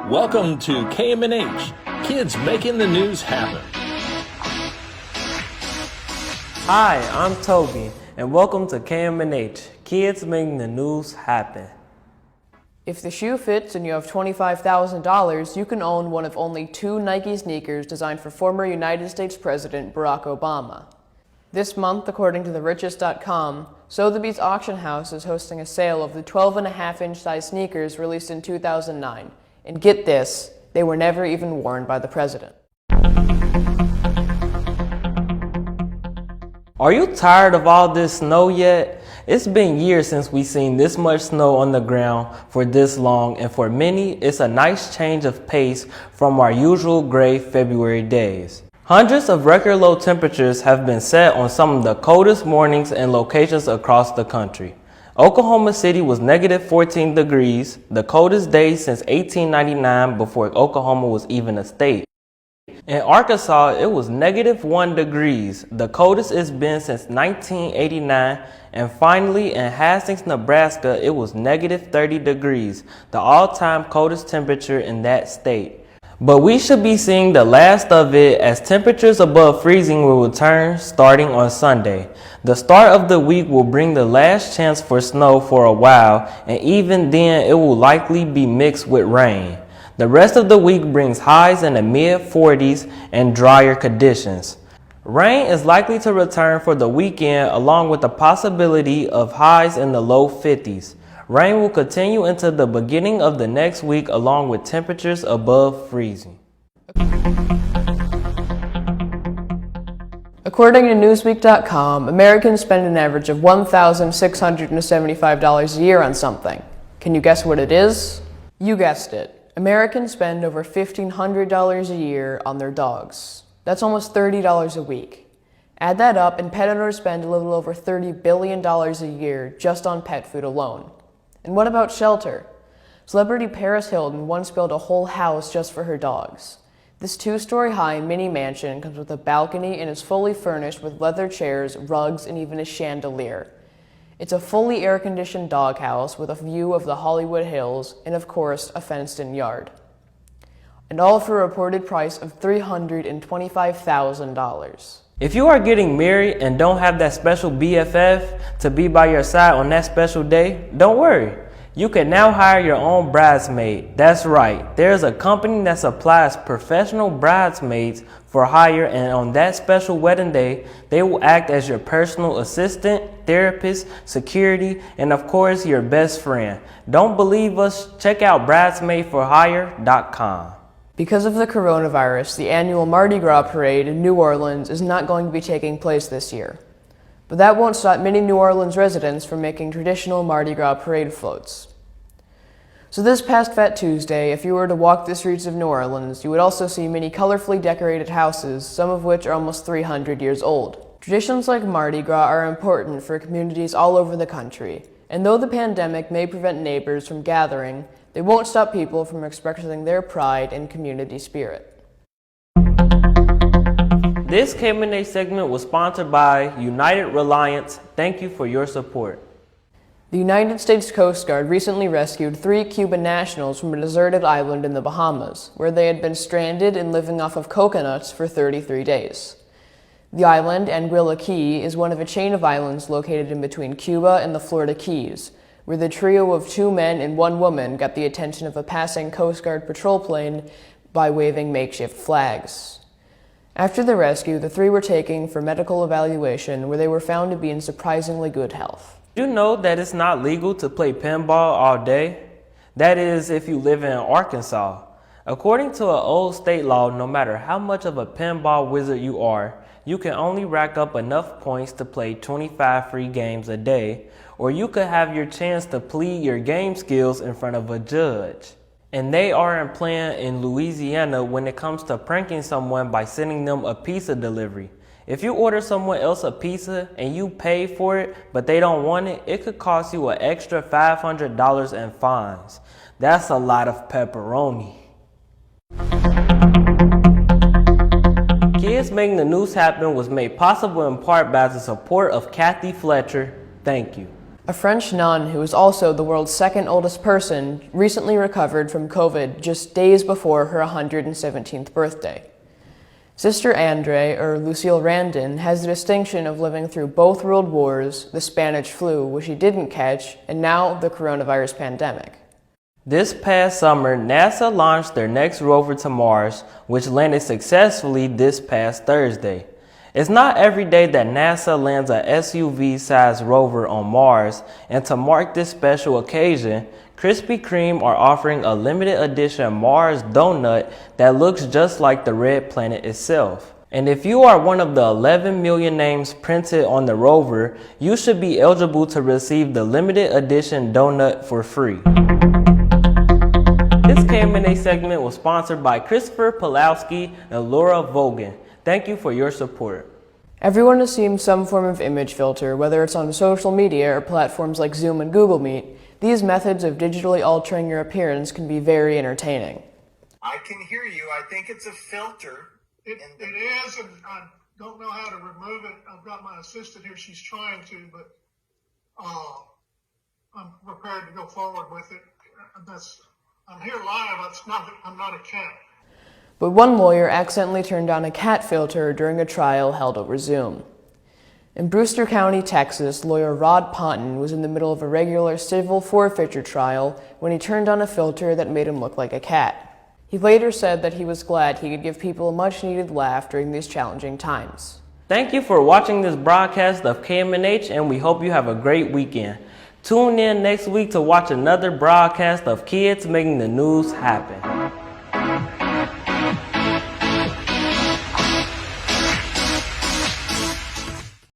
Welcome to KMNH, Kids Making the News Happen. Hi, I'm Toby, and welcome to KMNH, Kids Making the News Happen. If the shoe fits and you have $25,000, you can own one of only 2 Nike sneakers designed for former United States President Barack Obama. This month, according to TheRichest.com, Sotheby's Auction House is hosting a sale of the 12.5-inch size sneakers released in 2009. And get this, they were never even worn by the president. Are you tired of all this snow yet? It's been years since we've seen this much snow on the ground for this long, and for many, it's a nice change of pace from our usual gray February days. Hundreds of record low temperatures have been set on some of the coldest mornings and locations across the country. Oklahoma City was negative 14 degrees, the coldest day since 1899 before Oklahoma was even a state. In Arkansas, it was negative 1 degrees, the coldest it's been since 1989, and finally in Hastings, Nebraska, it was negative 30 degrees, the all-time coldest temperature in that state. But we should be seeing the last of it as temperatures above freezing will return starting on Sunday. The start of the week will bring the last chance for snow for a while, and even then it will likely be mixed with rain. The rest of the week brings highs in the mid-40s and drier conditions. Rain is likely to return for the weekend along with the possibility of highs in the low 50s. Rain will continue into the beginning of the next week along with temperatures above freezing. According to Newsweek.com, Americans spend an average of $1,675 a year on something. Can you guess what it is? You guessed it. Americans spend over $1,500 a year on their dogs. That's almost $30 a week. Add that up and pet owners spend a little over $30 billion a year just on pet food alone. And what about shelter? Celebrity Paris Hilton once built a whole house just for her dogs. This 2-story high mini mansion comes with a balcony and is fully furnished with leather chairs, rugs, and even a chandelier. It's a fully air-conditioned doghouse with a view of the Hollywood Hills and, of course, a fenced-in yard. And all for a reported price of $325,000. If you are getting married and don't have that special BFF to be by your side on that special day, don't worry. You can now hire your own bridesmaid. That's right. There's a company that supplies professional bridesmaids for hire, and on that special wedding day, they will act as your personal assistant, therapist, security, and of course, your best friend. Don't believe us? Check out bridesmaidforhire.com. Because of the coronavirus, the annual Mardi Gras parade in New Orleans is not going to be taking place this year. But that won't stop many New Orleans residents from making traditional Mardi Gras parade floats. So this past Fat Tuesday, if you were to walk the streets of New Orleans, you would also see many colorfully decorated houses, some of which are almost 300 years old. Traditions like Mardi Gras are important for communities all over the country, and though the pandemic may prevent neighbors from gathering, they won't stop people from expressing their pride and community spirit. This KMNH segment was sponsored by United Reliance. Thank you for your support. The United States Coast Guard recently rescued 3 Cuban nationals from a deserted island in the Bahamas, where they had been stranded and living off of coconuts for 33 days. The island, Anguilla Key, is one of a chain of islands located in between Cuba and the Florida Keys, where the trio of 2 men and 1 woman got the attention of a passing Coast Guard patrol plane by waving makeshift flags. After the rescue, the 3 were taken for medical evaluation, where they were found to be in surprisingly good health. You know that it's not legal to play pinball all day? That is, if you live in Arkansas. According to an old state law, no matter how much of a pinball wizard you are, you can only rack up enough points to play 25 free games a day, or you could have your chance to plead your game skills in front of a judge. And they aren't playing in Louisiana when it comes to pranking someone by sending them a pizza delivery. If you order someone else a pizza and you pay for it, but they don't want it, it could cost you an extra $500 in fines. That's a lot of pepperoni. Kids Making the News Happen was made possible in part by the support of Kathy Fletcher. Thank you. A French nun, who is also the world's second oldest person, recently recovered from COVID just days before her 117th birthday. Sister Andre, or Lucille Randon, has the distinction of living through both world wars, the Spanish flu, which she didn't catch, and now the coronavirus pandemic. This past summer, NASA launched their next rover to Mars, which landed successfully this past Thursday. It's not every day that NASA lands a SUV-sized rover on Mars, and to mark this special occasion, Krispy Kreme are offering a limited edition Mars donut that looks just like the red planet itself. And if you are one of the 11 million names printed on the rover, you should be eligible to receive the limited edition donut for free. This KMNA segment was sponsored by Christopher Pulowski and Laura Vogan. Thank you for your support. Everyone assumes some form of image filter, whether it's on social media or platforms like Zoom and Google Meet. These methods of digitally altering your appearance can be very entertaining. I can hear you. I think it's a filter. It is, and I don't know how to remove it. I've got my assistant here. She's trying to, but I'm prepared to go forward with it. I'm here live. I'm not a cat. But one lawyer accidentally turned on a cat filter during a trial held over Zoom. In Brewster County, Texas, lawyer Rod Ponton was in the middle of a regular civil forfeiture trial when he turned on a filter that made him look like a cat. He later said that he was glad he could give people a much-needed laugh during these challenging times. Thank you for watching this broadcast of KMNH, and we hope you have a great weekend. Tune in next week to watch another broadcast of Kids Making the News Happen.